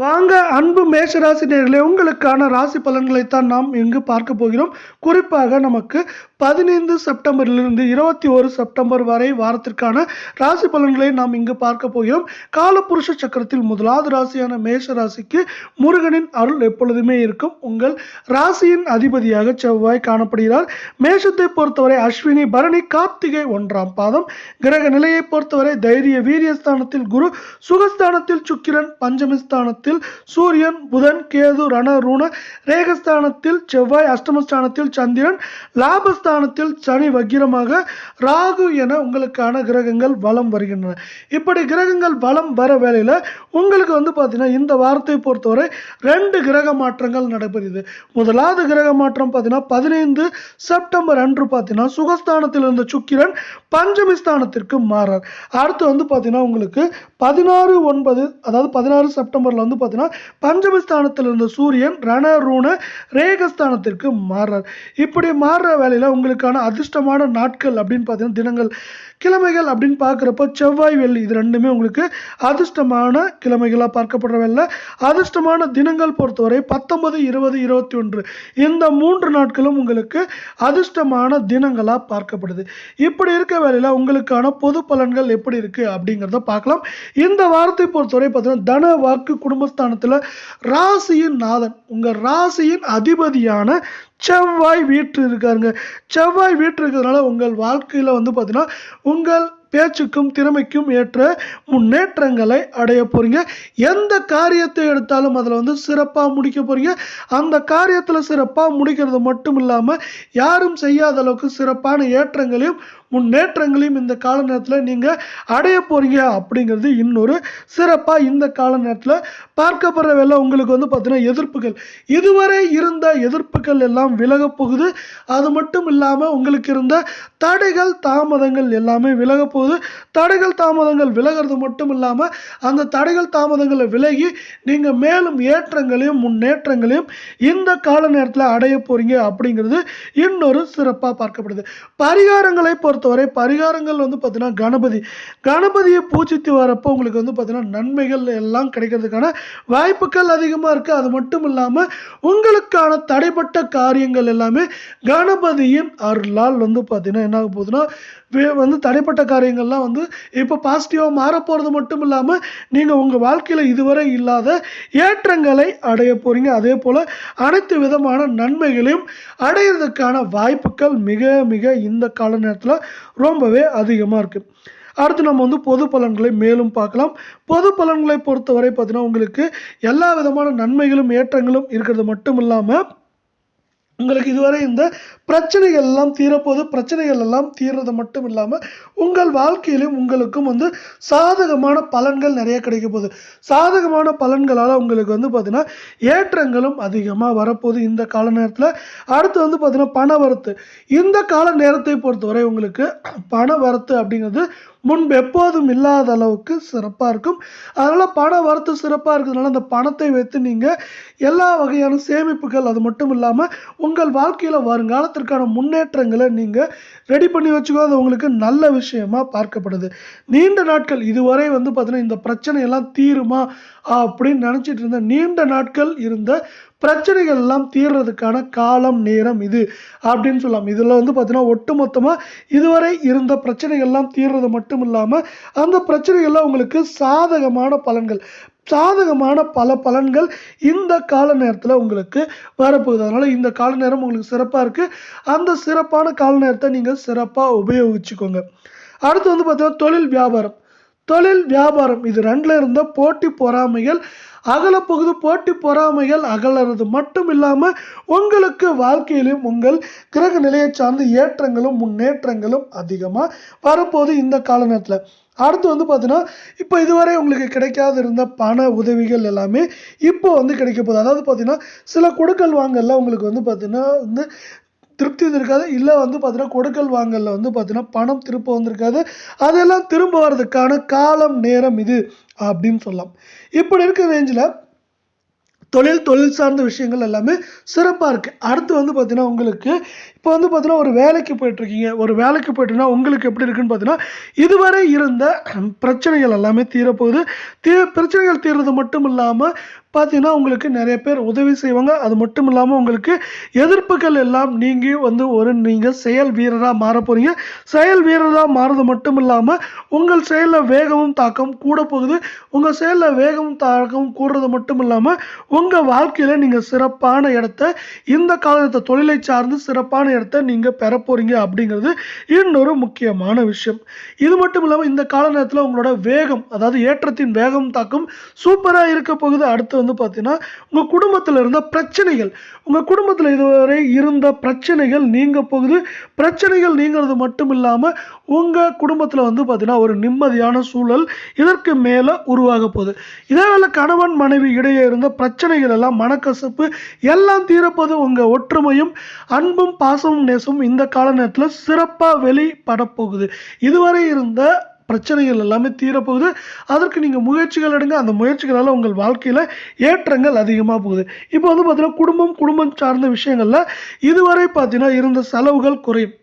வாங்க அன்பு மேஷராசி நேயர்களே, உங்களுக்கான ராசி பலன்களைத்தான் நாம் இங்கு பார்க்க போகிறோம். குறிப்பாக நமக்கு 15 செப்டம்பரிலிருந்து 21 செப்டம்பர் வரை வாரத்திற்கான ராசி பலன்களை நாம் இங்கு பார்க்க போகிறோம். காலபுருஷ சக்கரத்தில் முதலாவது ராசியான மேஷ ராசிக்கு முருகனின் அருள் எப்பொழுதுமே இருக்கும். உங்கள் ராசியின் அதிபதியாக செவ்வாய் காணப்படுகிறார். மேஷத்தை பொறுத்தவரை அஸ்வினி, பரணி, கார்த்திகை 1ஆம் பாதம். கிரக நிலையை பொறுத்தவரை தைரிய வீரியஸ்தானத்தில் குரு, சுகஸ்தானத்தில் சுக்கிரன், பஞ்சமஸ்தானத்தில் சூரியன், புதன், கேது, ரண ருண ரேகஸ்தானத்தில் செவ்வாய், அஷ்டமஸ்தானத்தில் சந்திரன், லாபஸ்தானத்தில் சனி வக்கிரமாக, ராகு என உங்களுக்கான கிரகங்கள் வலம் வருகின்றன. இப்படி கிரகங்கள் வலம் வர வேளையில் உங்களுக்கு பார்த்தீங்கன்னா இந்த வாரத்தை பொறுத்தவரை 2 கிரக மாற்றங்கள் நடைபெறுது. முதலாவது கிரக மாற்றம் பார்த்தீங்கன்னா 15 செப்டம்பர் அன்று பார்த்தீங்கன்னா சுகஸ்தானத்தில் இருந்த சுக்கிரன் பஞ்சமஸ்தானத்திற்கு மாறார். அடுத்து பார்த்தீங்கன்னா உங்களுக்கு 16/9 அதாவது 16 செப்டம்பர்ல பார்த்தீங்கன்னா பஞ்சமஸ்தானத்தில் இருந்த சூரியன் ரணருண ரேகஸ்தானத்திற்கு மாறார். இப்படி மாறுற வேலையில் உங்களுக்கான அதிர்ஷ்டமான நாட்கள் அப்படின்னு பார்த்தீங்கன்னா தினங்கள், கிழமைகள் அப்படின்னு பார்க்குறப்ப செவ்வாய், வெள்ளி இது ரெண்டுமே உங்களுக்கு அதிர்ஷ்டமான கிழமைகளாக பார்க்கப்படுற வேலை. அதிர்ஷ்டமான தினங்கள் பொறுத்தவரை 19, 20, 21 இந்த 3 நாட்களும் உங்களுக்கு அதிர்ஷ்டமான தினங்களாக பார்க்கப்படுது. இப்படி இருக்க வேலையில் உங்களுக்கான பொது பலன்கள் எப்படி இருக்கு அப்படிங்கிறத பார்க்கலாம். இந்த வாரத்தை பொறுத்தவரை பார்த்தீங்கன்னா தன, வாக்கு, குடும்பஸ்தானத்தில் ராசியின் நாதன், உங்கள் ராசியின் அதிபதியான செவ்வாய் வீற்று இருக்காருங்க. செவ்வாய் வீற்று இருக்கிறதுனால உங்கள் வாழ்க்கையில் பார்த்தீங்கன்னா உங்கள் பேச்சுக்கும் திறமைக்கும் ஏற்ற முன்னேற்றங்களை அடைய போறீங்க. எந்த காரியத்தை எடுத்தாலும் அதில் சிறப்பாக முடிக்க போறீங்க. அந்த காரியத்தில் சிறப்பாக முடிக்கிறது மட்டும் இல்லாமல் யாரும் செய்யாத அளவுக்கு சிறப்பான ஏற்றங்களையும் முன்னேற்றங்களையும் இந்த கால நேரத்தில் நீங்கள் அடைய போறீங்க. அப்படிங்கிறது இன்னொரு சிறப்பாக இந்த கால நேரத்தில் பார்க்கப்படுற வேலை. உங்களுக்கு பார்த்தீங்கன்னா எதிர்ப்புகள், இதுவரை இருந்த எதிர்ப்புகள் எல்லாம் விலக போகுது. அது மட்டும் இல்லாமல் உங்களுக்கு இருந்த தடைகள், தாமதங்கள் எல்லாமே விலக போகுது. தடைகள், தாமதங்கள் விலகிறது மட்டும் இல்லாமல் அந்த தடைகள், தாமதங்களை விலகி நீங்கள் மேலும் ஏற்றங்களையும் முன்னேற்றங்களையும் இந்த கால நேரத்தில் அடைய போறீங்க. அப்படிங்கிறது இன்னொரு சிறப்பாக பார்க்கப்படுது. பரிகாரங்களை பொறுத்தவரை பரிகாரங்கள் பார்த்தீங்கன்னா கணபதியை பூஜித்து வரப்போ உங்களுக்கு பார்த்தீங்கன்னா நன்மைகள் எல்லாம் கிடைக்கிறதுக்கான வாய்ப்புகள் அதிகமாக இருக்கு. அது மட்டும் இல்லாமல் உங்களுக்கான தடைப்பட்ட காரியங்கள் எல்லாமே கணபதியின் அருளால் பார்த்தீங்கன்னா என்ன ஆக போகுதுன்னா தடைப்பட்ட காரியங்கள்லாம் இப்போ பாசிட்டிவாக மாறப்போகிறது மட்டும் இல்லாமல் நீங்கள் உங்கள் வாழ்க்கையில் இதுவரை இல்லாத ஏற்றங்களை அடைய போகிறீங்க. அதே போல் அனைத்து விதமான நன்மைகளையும் அடையிறதுக்கான வாய்ப்புகள் மிக மிக இந்த கால நேரத்தில் ரொம்பவே அதிகமாக இருக்குது. அடுத்து நம்ம பொது பலன்களை மேலும் பார்க்கலாம். பொது பலன்களை பொறுத்தவரை பார்த்தீங்கன்னா உங்களுக்கு எல்லா விதமான நன்மைகளும் ஏற்றங்களும் இருக்கிறது மட்டும் இல்லாமல் உங்களுக்கு இதுவரை இந்த பிரச்சனைகள் எல்லாம் தீரப்போது. பிரச்சனைகள் எல்லாம் தீர்றது மட்டும் இல்லாமல் உங்கள் வாழ்க்கையிலும் உங்களுக்கும் சாதகமான பலன்கள் நிறைய கிடைக்க போகுது. சாதகமான பலன்களால் உங்களுக்கு பார்த்தீங்கன்னா ஏற்றங்களும் அதிகமாக வரப்போகுது இந்த கால நேரத்தில். அடுத்து பார்த்தீங்கன்னா பண வரத்து. இந்த கால நேரத்தை பொறுத்தவரை உங்களுக்கு பண வரத்து அப்படிங்கிறது முன்பு எப்போதும் இல்லாத அளவுக்கு சிறப்பாக இருக்கும். அதனால் பண வரத்து சிறப்பாக இருக்கிறதுனால அந்த பணத்தை வைத்து நீங்கள் எல்லா வகையான சேமிப்புகள், அது மட்டும் இல்லாமல் உங்கள் வாழ்க்கையில் வருங்காலத்திற்கான முன்னேற்றங்களை நீங்கள் ரெடி பண்ணி வச்சுக்கோ. அது உங்களுக்கு நல்ல விஷயமா பார்க்கப்படுது. நீண்ட நாட்கள் இதுவரை பார்த்தீங்கன்னா இந்த பிரச்சனையெல்லாம் தீருமா அப்படின்னு நினச்சிட்டு இருந்த நீண்ட நாட்கள் இருந்த பிரச்சனைகள் எல்லாம் தீர்றதுக்கான காலம், நேரம் இது அப்படின்னு சொல்லலாம். இதில் பார்த்தீங்கன்னா ஒட்டுமொத்தமாக இதுவரை இருந்த பிரச்சனைகள்லாம் தீர்றது மட்டும் இல்லாமல் அந்த பிரச்சனைகள்லாம் உங்களுக்கு சாதகமான பலன்கள், சாதகமான பல பலன்கள் இந்த கால நேரத்தில் உங்களுக்கு வரப்போகுது. அதனால் இந்த கால நேரம் உங்களுக்கு சிறப்பாக இருக்குது. அந்த சிறப்பான கால நேரத்தை நீங்கள் சிறப்பாக உபயோகிச்சுக்கோங்க. அடுத்து பார்த்தீங்கன்னா தொழில் வியாபாரம் இது 2ல இருந்த போட்டி பொறாமைகள் அகலப்போகுது. போட்டி பொறாமைகள் அகலறது மட்டும் இல்லாமல் உங்களுக்கு வாழ்க்கையிலும் உங்கள் கிரக நிலையை சார்ந்த ஏற்றங்களும் முன்னேற்றங்களும் அதிகமாக வரப்போகுது இந்த கால நேரத்தில். அடுத்து பார்த்தீங்கன்னா இப்போ இதுவரை உங்களுக்கு கிடைக்காத இருந்த பண உதவிகள் எல்லாமே இப்போ கிடைக்க போகுது. அதாவது பார்த்தீங்கன்னா சில கொடுக்கல் வாங்கல உங்களுக்கு பார்த்தீங்கன்னா திருப்தி இருக்காது. இல்லை பார்த்தீங்கன்னா கொடுக்கல் வாங்கல பார்த்தீங்கன்னா பணம் திரும்ப வந்திருக்காது. அதெல்லாம் திரும்ப வர்றதுக்கான காலம், நேரம் இது அப்படின்னு சொல்லலாம். இப்படி இருக்க ரேஞ்சில் தொழில் சார்ந்த விஷயங்கள் எல்லாமே சிறப்பாக இருக்குது. அடுத்து வந்து பார்த்தீங்கன்னா உங்களுக்கு இப்போ வந்து பார்த்தீங்கன்னா ஒரு வேலைக்கு போயிட்டுருக்கீங்க. ஒரு வேலைக்கு போயிட்டுன்னா உங்களுக்கு எப்படி இருக்குன்னு பார்த்தீங்கன்னா, இதுவரை இருந்த பிரச்சனைகள் எல்லாமே தீரப்போகுது. பிரச்சனைகள் தீர்றது மட்டும் இல்லாமல் பார்த்தீங்கன்னா, உங்களுக்கு நிறைய பேர் உதவி செய்வாங்க. அது மட்டும் இல்லாமல் உங்களுக்கு எதிர்ப்புகள் எல்லாம் நீங்கி வந்து நீங்கள் செயல் வீரராக மாற போகிறீங்க. செயல் வீரராக மாறுறது மட்டும் இல்லாமல் உங்கள் செயலில் வேகமும் தாக்கம் கூட போகுது. உங்கள் செயலில் வேகமும் தாக்கம் கூடுறது மட்டும் இல்லாமல் உங்கள் வாழ்க்கையில் நீங்கள் சிறப்பான இடத்த இந்த காலத்தை தொழிலை சார்ந்து சிறப்பான இடத்த நீங்கள் பெற போகிறீங்க அப்படிங்கிறது இன்னொரு முக்கியமான விஷயம். இது மட்டும் இல்லாமல் இந்த கால நேரத்தில் உங்களோட வேகம், அதாவது ஏற்றத்தின் வேகம் தாக்கம் சூப்பராக இருக்க போகுது. அடுத்து வந்து பார்த்தீங்கன்னா உங்கள் குடும்பத்தில் இருந்த பிரச்சனைகள், உங்கள் குடும்பத்தில் இதுவரை இருந்த பிரச்சனைகள் நீங்க போகுது. பிரச்சனைகள் நீங்கிறது மட்டும் இல்லாமல் உங்கள் குடும்பத்தில் வந்து பார்த்தீங்கன்னா ஒரு நிம்மதியான சூழல் இதற்கு மேலே உருவாக போகுது. இதேவேளை கணவன் மனைவி இடையே இருந்த பிரச்சனைகள் எல்லாம், மனக்கசப்பு எல்லாம் தீரப்போது. உங்கள் ஒற்றுமையும் அன்பும் பாசமும் நேசமும் இந்த கால நேரத்தில் சிறப்பாக வெளிப்பட போகுது. இதுவரை இருந்த பிரச்சனைகள் எல்லாமே தீரப்போகுது. அதற்கு நீங்கள் முயற்சிகள் எடுங்க. அந்த முயற்சிகளால் உங்கள் வாழ்க்கையில் ஏற்றங்கள் அதிகமாக போகுது. இப்போ வந்து பார்த்தீங்கன்னா குடும்பம் சார்ந்த விஷயங்களில் இதுவரை பார்த்தீங்கன்னா இருந்த செலவுகள் குறையும்.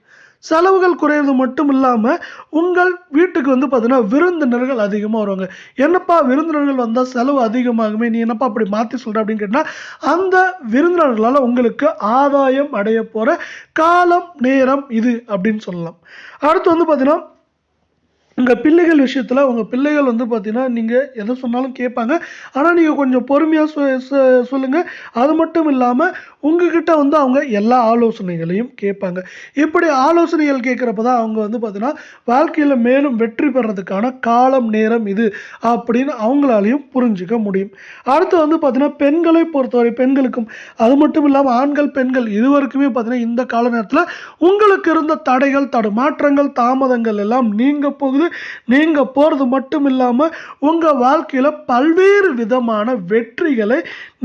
செலவுகள் குறையிறது மட்டும் இல்லாமல் உங்கள் வீட்டுக்கு வந்து பார்த்தீங்கன்னா விருந்தினர்கள் அதிகமாக வருவாங்க. என்னப்பா விருந்தினர்கள் வந்தால் செலவு அதிகமாகுமே, நீ என்னப்பா அப்படி மாற்றி சொல்கிற அப்படின்னு கேட்டால், அந்த விருந்தினர்களால் உங்களுக்கு ஆதாயம் அடைய போகிற காலம் நேரம் இது அப்படின்னு சொல்லலாம். அடுத்து வந்து பார்த்தீங்கன்னா உங்கள் பிள்ளைகள் விஷயத்தில் உங்கள் பிள்ளைகள் வந்து பார்த்தீங்கன்னா நீங்கள் எதை சொன்னாலும் கேட்பாங்க. ஆனால் நீங்கள் கொஞ்சம் பொறுமையாக சொல்லுங்கள். அது மட்டும் இல்லாமல் உங்ககிட்ட வந்து அவங்க எல்லா ஆலோசனைகளையும் கேட்பாங்க. இப்படி ஆலோசனைகள் கேட்குறப்ப தான் அவங்க வந்து பார்த்தீங்கன்னா வாழ்க்கையில் மேலும் வெற்றி பெறதுக்கான காலம் நேரம் இது அப்படின்னு அவங்களாலையும் புரிஞ்சுக்க முடியும். அடுத்து வந்து பார்த்தீங்கன்னா பெண்களை பொறுத்தவரை பெண்களுக்கும், அது மட்டும் இல்லாமல் ஆண்கள் பெண்கள் இதுவரைக்குமே பார்த்தீங்கன்னா இந்த கால நேரத்தில் உங்களுக்கு இருந்த தடைகள் தடுமாற்றங்கள் தாமதங்கள் எல்லாம் நீங்க போகுது. நீங்க போறது மட்டும் இல்லாம உங்க வாழ்க்கையில பல்வேறு விதமான வெற்றிகளை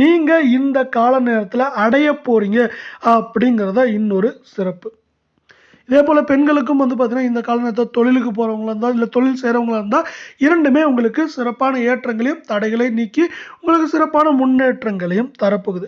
நீங்க இந்த கால நேரத்துல அடைய போறீங்க அப்படிங்கறத இன்னொரு சிறப்பு. இதே போல் பெண்களுக்கும் வந்து பார்த்தீங்கன்னா இந்த கால நேரத்தில் தொழிலுக்கு போகிறவங்களா இருந்தால் இல்லை தொழில் செய்கிறவங்களா இருந்தால் இரண்டுமே உங்களுக்கு சிறப்பான ஏற்றங்களையும் தடைகளை நீக்கி உங்களுக்கு சிறப்பான முன்னேற்றங்களையும் தரப்போகுது.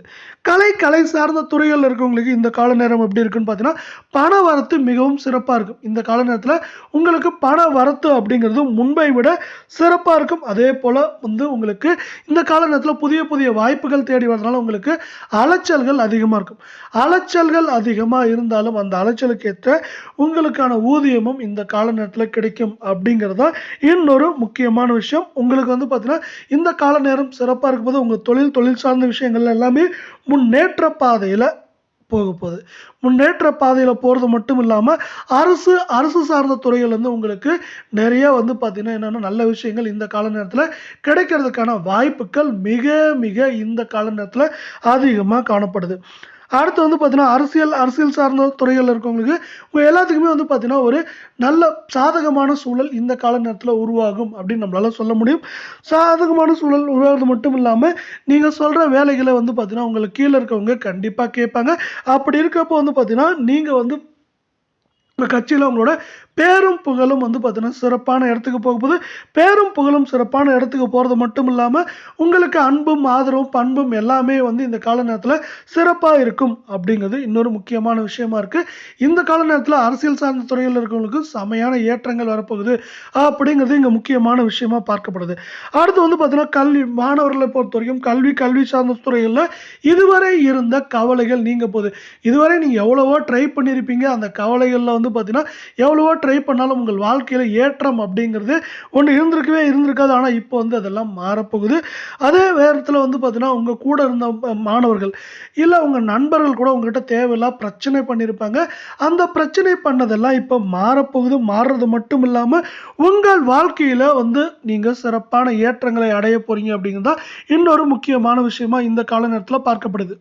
கலை சார்ந்த துறைகளில் இருக்கவங்களுக்கு இந்த கால நேரம் எப்படி இருக்குன்னு பார்த்தீங்கன்னா பண வரத்து மிகவும் சிறப்பாக இருக்கும். இந்த கால நேரத்தில் உங்களுக்கு பண வரத்து அப்படிங்கிறது முன்பை விட சிறப்பாக இருக்கும். அதே போல் வந்து உங்களுக்கு இந்த கால நேரத்தில் புதிய வாய்ப்புகள் தேடி வரதுனால உங்களுக்கு அலைச்சல்கள் அதிகமாக இருக்கும். அலைச்சல்கள் அதிகமாக இருந்தாலும் அந்த அலைச்சலுக்கு ஏற்ற உங்களுக்கான ஊதியமும் இந்த கால நேரத்தில் கிடைக்கும் அப்படிங்கிறதா இன்னொரு முக்கியமான விஷயம். உங்களுக்கு வந்து பார்த்தீங்கன்னா இந்த கால நேரம் சிறப்பாக இருக்கும்போது உங்கள் தொழில் சார்ந்த விஷயங்கள் எல்லாமே முன்னேற்ற பாதையில் போக போகுது. முன்னேற்ற பாதையில் போகிறது மட்டும் இல்லாமல் அரசு சார்ந்த துறைகள் வந்து உங்களுக்கு நிறைய வந்து பார்த்தீங்கன்னா என்னென்னா நல்ல விஷயங்கள் இந்த கால நேரத்தில் கிடைக்கிறதுக்கான வாய்ப்புகள் மிக மிக இந்த கால நேரத்தில் அதிகமாக காணப்படுது. அடுத்து வந்து பார்த்தீங்கன்னா அரசியல் சார்ந்த துறைகள் இருக்கவங்களுக்கு உங்கள் எல்லாத்துக்குமே வந்து பார்த்தீங்கன்னா ஒரு நல்ல சாதகமான சூழல் இந்த கால நேரத்தில் உருவாகும் அப்படின்னு நம்மளால சொல்ல முடியும். சாதகமான சூழல் உருவாகிறது மட்டும் இல்லாமல் நீங்கள் சொல்கிற வேலைகளை வந்து பார்த்தீங்கன்னா உங்களுக்கு கீழே இருக்கவங்க கண்டிப்பாக கேட்பாங்க. அப்படி இருக்கப்போ வந்து பார்த்தீங்கன்னா நீங்கள் வந்து உங்கள் கட்சியில் உங்களோட பேரும் புகழும் வந்து பார்த்தீங்கன்னா சிறப்பான இடத்துக்கு போகும்போது பேரும் புகழும் சிறப்பான இடத்துக்கு போகிறது மட்டும் இல்லாமல் உங்களுக்கு அன்பும் ஆதரவும் பண்பும் எல்லாமே வந்து இந்த கால நேரத்தில் சிறப்பாக இருக்கும் அப்படிங்கிறது இன்னொரு முக்கியமான விஷயமா இருக்குது. இந்த கால நேரத்தில் அரசியல் சார்ந்த துறையில் இருக்கிறவங்களுக்கு செமையான ஏற்றங்கள் வரப்போகுது அப்படிங்கிறது இங்கே முக்கியமான விஷயமா பார்க்கப்படுது. அடுத்து வந்து பார்த்தீங்கன்னா கல்வி மாணவர்களை பொறுத்த வரைக்கும் கல்வி சார்ந்த துறைகளில் இதுவரை இருந்த கவலைகள் நீங்க போகுது. இதுவரை நீங்கள் எவ்வளவோ ட்ரை பண்ணியிருப்பீங்க. அந்த கவலைகளில் வந்து பார்த்தீங்கன்னா எவ்வளவோ ட்ரை பண்ணாலும் உங்கள் வாழ்க்கையில் ஏற்றம் அப்படிங்கிறது ஒன்று இருந்திருக்காது. ஆனால் இப்போ வந்து அதெல்லாம் மாறப்போகுது. அதே நேரத்தில் வந்து பார்த்தீங்கன்னா உங்கள் கூட இருந்த மாணவர்கள் இல்லை உங்கள் நண்பர்கள் கூட உங்ககிட்ட தேவையில்லாம் பிரச்சனை பண்ணியிருப்பாங்க. அந்த பிரச்சனை பண்ணதெல்லாம் இப்போ மாறப்போகுது. மாறுறது மட்டும் இல்லாமல் உங்கள் வாழ்க்கையில் வந்து நீங்கள் சிறப்பான ஏற்றங்களை அடைய போறீங்க அப்படிங்கிறது தான் இன்னொரு முக்கியமான விஷயமா இந்த கால நேரத்தில் பார்க்கப்படுது.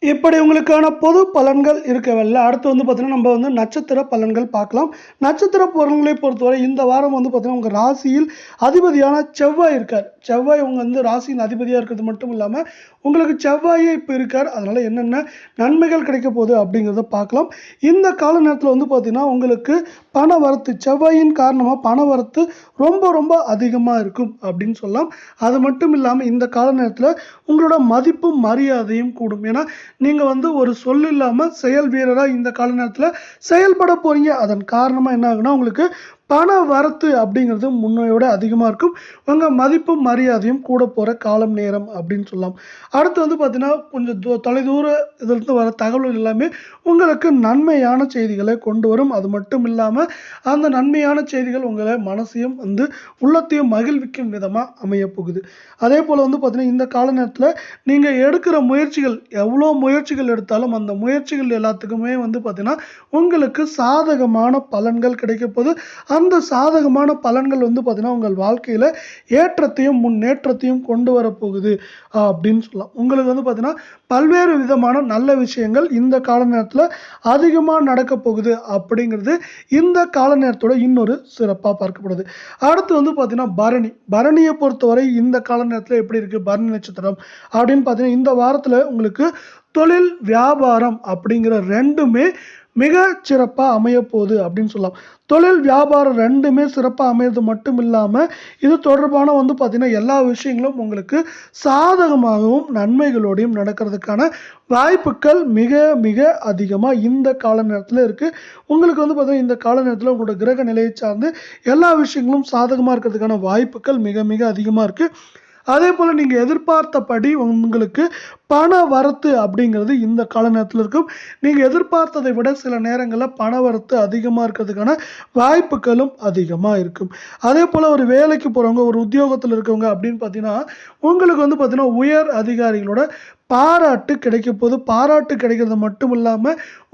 இப்படி உங்களுக்கான பொது பலன்கள் இருக்கவில்ல. அடுத்து வந்து பார்த்தீங்கன்னா, நம்ம வந்து நட்சத்திர பலன்கள் பார்க்கலாம். நட்சத்திர பலன்களை பொறுத்தவரை இந்த வாரம் வந்து பார்த்தீங்கன்னா, உங்க ராசியில் அதிபதியான செவ்வாய் இருக்கார். செவ்வாய் உங்க வந்து ராசியின் அதிபதியா இருக்கிறது மட்டும் இல்லாம, உங்களுக்கு செவ்வாயே இப்ப இருக்கார். அதனால என்னென்ன நன்மைகள் கிடைக்க போகுது அப்படிங்கிறத பார்க்கலாம். இந்த கால நேரத்தில வந்து பார்த்தீங்கன்னா, உங்களுக்கு பண வரத்து செவ்வாயின் காரணமா பண வரத்து ரொம்ப ரொம்ப அதிகமா இருக்கும் அப்படின்னு சொல்லலாம். அது மட்டும் இல்லாம இந்த கால நேரத்தில உங்களோட மதிப்பும், மரியாதையும் கூடும். ஏன்னா நீங்க வந்து ஒரு சொல் இல்லாம செயல் வீரரா இந்த கால நேரத்துல செயல்பட போறீங்க. அதன் காரணமா என்ன ஆகுன்னா, உங்களுக்கு பண வரத்து அப்படிங்கிறது முன்னையோட அதிகமா இருக்கும். உங்க மதிப்பும், மரியாதையும் கூட போற காலம், நேரம் அப்படின்னு சொல்லலாம். அடுத்து வந்து பார்த்தீங்கன்னா, கொஞ்சம் தொலைதூர இதிலிருந்து வர தகவல்கள் எல்லாமே உங்களுக்கு நன்மையான செய்திகளை கொண்டு வரும். அது மட்டும் இல்லாம, அந்த நன்மையான செய்திகள் உங்கள மனசையும் வந்து உள்ளத்தையும் மகிழ்விக்கும் விதமா அமையப் போகுது. அதேபோல வந்து பார்த்தீங்கன்னா, இந்த கால நேரத்துல நீங்க எடுக்கிற முயற்சிகள் எவ்வளோ முயற்சிகள் எடுத்தாலும், அந்த முயற்சிகள் எல்லாத்துக்குமே வந்து பார்த்தீங்கன்னா, உங்களுக்கு சாதகமான பலன்கள் கிடைக்கப்போது. அந்த சாதகமான பலன்கள் வந்து பார்த்தீங்கன்னா, உங்கள் வாழ்க்கையில ஏற்றத்தையும், முன்னேற்றத்தையும் கொண்டு வரப்போகுது அப்படின்னு சொல்லலாம். உங்களுக்கு வந்து பார்த்தீங்கன்னா, பல்வேறு விதமான நல்ல விஷயங்கள் இந்த கால நேரத்தில அதிகமா நடக்கப் போகுது அப்படிங்கிறது இந்த கால நேரத்தோட இன்னொரு சிறப்பா பார்க்கப்படுது. அடுத்து வந்து பார்த்தீங்கன்னா, பரணி. பரணிய பொறுத்தவரை இந்த கால நேரத்தில எப்படி இருக்கு? பரணி நட்சத்திரம் அப்படின்னு பார்த்தீங்கன்னா, இந்த வாரத்தில உங்களுக்கு தொழில், வியாபாரம் அப்படிங்கிற 2மே மிக சிறப்பா அமையப்போகுது அப்படின்னு சொல்லலாம். தொழில், வியாபாரம் 2மே சிறப்பா அமையறது மட்டும் இல்லாம, இது தொடர்பான வந்து பார்த்தீங்கன்னா, எல்லா விஷயங்களும் உங்களுக்கு சாதகமாகவும், நன்மைகளோடையும் நடக்கிறதுக்கான வாய்ப்புகள் மிக மிக அதிகமா இந்த கால நேரத்தில இருக்கு. உங்களுக்கு வந்து பார்த்தீங்கன்னா, இந்த கால நேரத்தில உங்களோட கிரக நிலையை சார்ந்து எல்லா விஷயங்களும் சாதகமா இருக்கிறதுக்கான வாய்ப்புகள் மிக மிக அதிகமா இருக்கு. அதேபோல நீங்க எதிர்பார்த்தபடி உங்களுக்கு பண வரத்து அப்படிங்கிறது இந்த கால நேரத்தில இருக்கும். நீங்க எதிர்பார்த்ததை விட சில நேரங்கள்ல பண வரத்து அதிகமா இருக்கிறதுக்கான வாய்ப்புகளும் அதிகமா இருக்கும். அதேபோல ஒரு வேலைக்கு போறவங்க, ஒரு உத்தியோகத்தில இருக்கவங்க அப்படின்னு பார்த்தீங்கன்னா, உங்களுக்கு வந்து பார்த்தீங்கன்னா, உயர் அதிகாரிகளோட பாராட்டு கிடைக்கப்போது. பாராட்டு கிடைக்கிறது மட்டும் இல்லாம,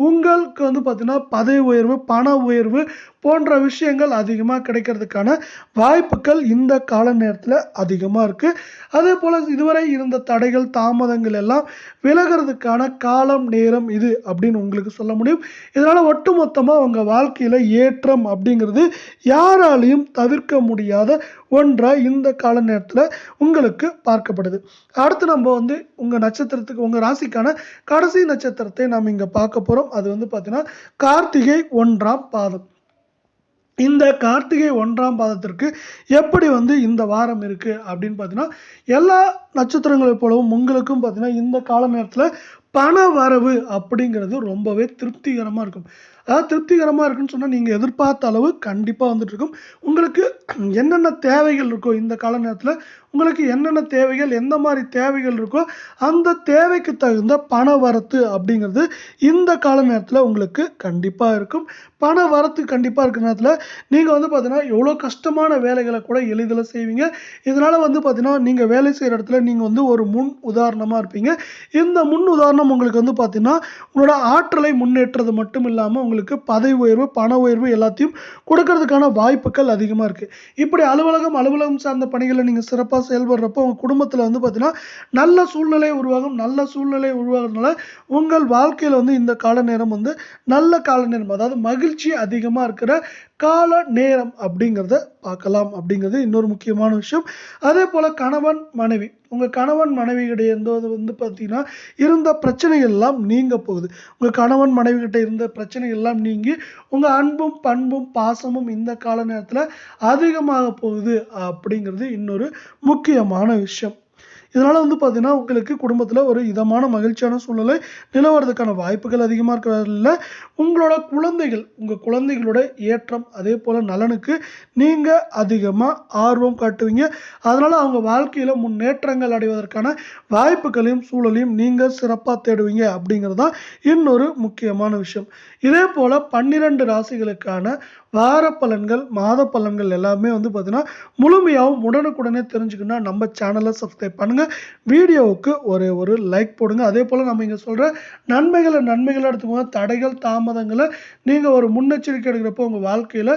உங்களுக்கு வந்து பார்த்தீங்கன்னா, பதவி உயர்வு, பண உயர்வு போன்ற விஷயங்கள் அதிகமா கிடைக்கிறதுக்கான வாய்ப்புகள் இந்த கால நேரத்தில அதிகமா இருக்கு. அதேபோல இதுவரை இருந்த தடைகள், தாமதங்கள் எல்லாம் விலகுறதுக்கான காலம், நேரம் இது அப்படின்னு உங்களுக்கு சொல்ல முடியும். இதனால ஒட்டுமொத்தமா உங்க வாழ்க்கையில ஏற்றம் அப்படிங்கிறது யாராலயும் தவிர்க்க முடியாத ஒன்றா இந்த கால நேரத்தில உங்களுக்கு பார்க்கப்படுது. அடுத்து நம்ம வந்து உங்க நட்சத்திரத்துக்கு உங்க ராசிக்கான கடைசி நட்சத்திரத்தை நாம் இங்க பார்க்க போறோம். அது வந்து பார்த்தீங்கன்னா, கார்த்திகை 1ஆம் பாதம். இந்த கார்த்திகை 1ஆம் பாதத்திற்கு எப்படி வந்து இந்த வாரம் இருக்கு அப்படின்னு பார்த்தீங்கன்னா, எல்லா நட்சத்திரங்களைப் போலவும் உங்களுக்கும் பார்த்தீங்கன்னா, இந்த கால நேரத்தில பண வரவு அப்படிங்கிறது ரொம்பவே திருப்திகரமா இருக்கும். அதாவது திருப்திகரமா இருக்குன்னு சொன்னா, நீங்க எதிர்பார்த்த அளவு கண்டிப்பா வந்துட்டு இருக்கும். உங்களுக்கு என்னென்ன தேவைகள் இருக்கோ இந்த கால நேரத்தில, உங்களுக்கு என்னென்ன தேவைகள், எந்த மாரி தேவைகள் இருக்கோ, அந்த தேவைக்கு தகுந்த பண வரத்து அப்படிங்கிறது இந்த கால நேரத்தில உங்களுக்கு கண்டிப்பா இருக்கும். பண வரத்து கண்டிப்பா இருக்கிற நேரத்தில, நீங்க வந்து பார்த்தீங்கன்னா, எவ்வளோ கஷ்டமான வேலைகள கூட எளிதில செய்வீங்க. இதனால வந்து பார்த்தீங்கன்னா, நீங்க வேலை செய்ற இடத்துல நீங்க வந்து ஒரு முன் உதாரணமா இருப்பீங்க. இந்த முன் உதாரணம் உங்களுக்கு வந்து பார்த்தீங்கன்னா, உங்களோட ஆற்றலை முன்னேற்றது மட்டும் இல்லாம, உங்களுக்கு பதவி உயர்வு, பண உயர்வு எல்லாத்தையும் கொடுக்கறதுக்கான வாய்ப்புகள் அதிகமா இருக்கு. இப்படி அலுவலகம் சார்ந்த பணிகள்ல நீங்க சிறப்பா செயல்படுறப்போ, உங்க குடும்பத்தில வந்து பார்த்தீங்கன்னா, நல்ல சூழ்நிலை உருவாகும். நல்ல சூழ்நிலை உருவாகுறதுனால, உங்கள் வாழ்க்கையில வந்து இந்த கால நேரம் வந்து நல்ல கால நேரம். அதாவது மகிழ்ச்சி அதிகமா இருக்கிற கால நேரம் அப்படிங்கிறத பார்க்கலாம் அப்படிங்கிறது இன்னொரு முக்கியமான விஷயம். அதேபோல கணவன், மனைவி. உங்க கணவன் மனைவியிடையே இருந்தது வந்து பார்த்தீங்கன்னா, இருந்த பிரச்சனைகள் எல்லாம் நீங்க போகுது. உங்க கணவன் மனைவி கிட்ட இருந்த பிரச்சனைகள் எல்லாம் நீங்கி, உங்க அன்பும், பண்பும், பாசமும் இந்த கால நேரத்தில அதிகமாக போகுது அப்படிங்கிறது இன்னொரு முக்கியமான விஷயம். இதனால வந்து பார்த்தீங்கன்னா, உங்களுக்கு குடும்பத்தில ஒரு இதமான மகிழ்ச்சியான சூழ்நிலை நிலவறதுக்கான வாய்ப்புகள் அதிகமா இருக்கிறதுல, உங்களோட குழந்தைகள், உங்க குழந்தைகளோட ஏற்றம், அதேபோல நலனுக்கு நீங்க அதிகமா ஆர்வம் காட்டுவீங்க. அதனால அவங்க வாழ்க்கையில முன்னேற்றங்கள் அடைவதற்கான வாய்ப்புகளையும், சூழலையும் நீங்க சிறப்பா தேடுவீங்க அப்படிங்கிறது தான் இன்னொரு முக்கியமான விஷயம். இதேபோல 12 ராசிகளுக்கான வார பலன்கள், மாத பலன்கள் எல்லாமே வந்து பார்த்தீங்கன்னா, முழுமையாவும் உடனுக்குடனே தெரிஞ்சுக்கணும்னா நம்ம சேனல சப்ஸ்கிரைப் பண்ணுங்க. வீடியோவுக்கு ஒரு லைக் போடுங்க. அதே போல் நம்ம இங்கே சொல்கிற நன்மைகளை எடுத்துக்கோங்க. தடைகள் தாமதங்களை நீங்கள் ஒரு முன்னெச்சரிக்கை எடுக்கிறப்போ உங்கள் வாழ்க்கையில்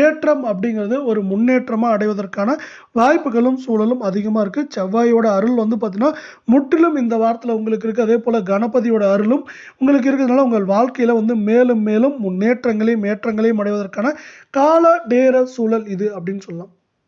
ஏற்றம் அப்படிங்கிறது ஒரு முன்னேற்றமாக அடைவதற்கான வாய்ப்புகளும் சூழலும் அதிகமாக இருக்குது. செவ்வாயோட அருள் வந்து பார்த்தீங்கன்னா முற்றிலும் இந்த வாரத்தில் உங்களுக்கு இருக்குது. அதே போல் கணபதியோட அருளும் உங்களுக்கு இருக்கிறதுனால உங்கள் வாழ்க்கையில் வந்து மேலும் மேலும் முன்னேற்றங்களையும் ஏற்றங்களையும் அடைவதற்கான கால நேர சூழல் இது அப்படின்னு சொல்லலாம்.